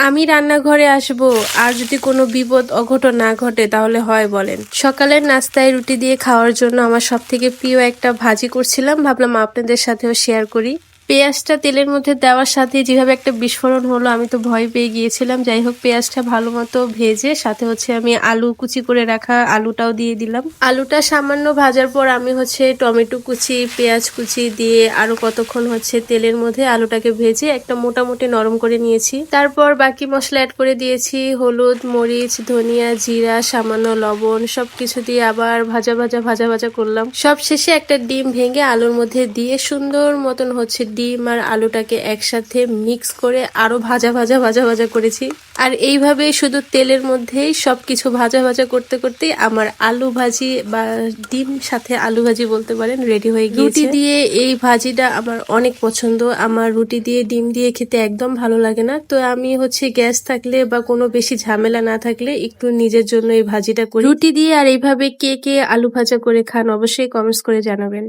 আমি রান্নাঘরে আসব আর যদি কোনো বিপদ অঘটন না ঘটে তাহলে হয় বলেন। সকালের নাস্তায় রুটি দিয়ে খাওয়ার জন্য আমার সবথেকে প্রিয় একটা ভাজি করছিলাম, ভাবলাম আপনাদের সাথেও শেয়ার করি। পেঁয়াজটা তেলের মধ্যে দেওয়ার সাথে যেভাবে একটা বিস্ফোরণ হলো আমি তো ভয় পেয়ে গিয়েছিলাম। যাই হোক, পেঁয়াজটা ভালো মতো ভেজে সাথে আমি আলু কুচি করে রাখা আলুটাও দিয়ে দিলাম। আলুটা সামান্য ভাজার পর আমি টমেটো কুচি, পেঁয়াজ কুচি দিয়ে আরো কতক্ষণ তেলের মধ্যে আলুটাকে ভেজে একটা মোটামুটি নরম করে নিয়েছি। তারপর বাকি মশলা অ্যাড করে দিয়েছি, হলুদ, মরিচ, ধনিয়া, জিরা, সামান্য লবণ, সবকিছু দিয়ে আবার ভাজা ভাজা ভাজা ভাজা করলাম। সব শেষে একটা ডিম ভেঙে আলুর মধ্যে দিয়ে সুন্দর মতন ডিম আর আলুটাকে একসাথে মিক্স করে আরো ভাজা ভাজা ভাজা ভাজা করেছি। আর এইভাবে শুধু তেলের মধ্যেই সবকিছু ভাজা ভাজা করতে করতেই আমার আলু ভাজি বা ডিম সাথে আলু ভাজি বলতে পারেন রেডি হয়ে গিয়েছে। রুটি দিয়ে এই ভাজিটা আমার অনেক পছন্দ। আমার রুটি দিয়ে ডিম দিয়ে খেতে একদম ভালো লাগে না, তো আমি গ্যাস থাকলে বা কোনো বেশি ঝামেলা না থাকলে একটু নিজের জন্য এই ভাজিটা করি। রুটি দিয়ে আর এইভাবে কে কে আলু ভাজা করে খান অবশ্যই কমেন্টস করে জানাবেন।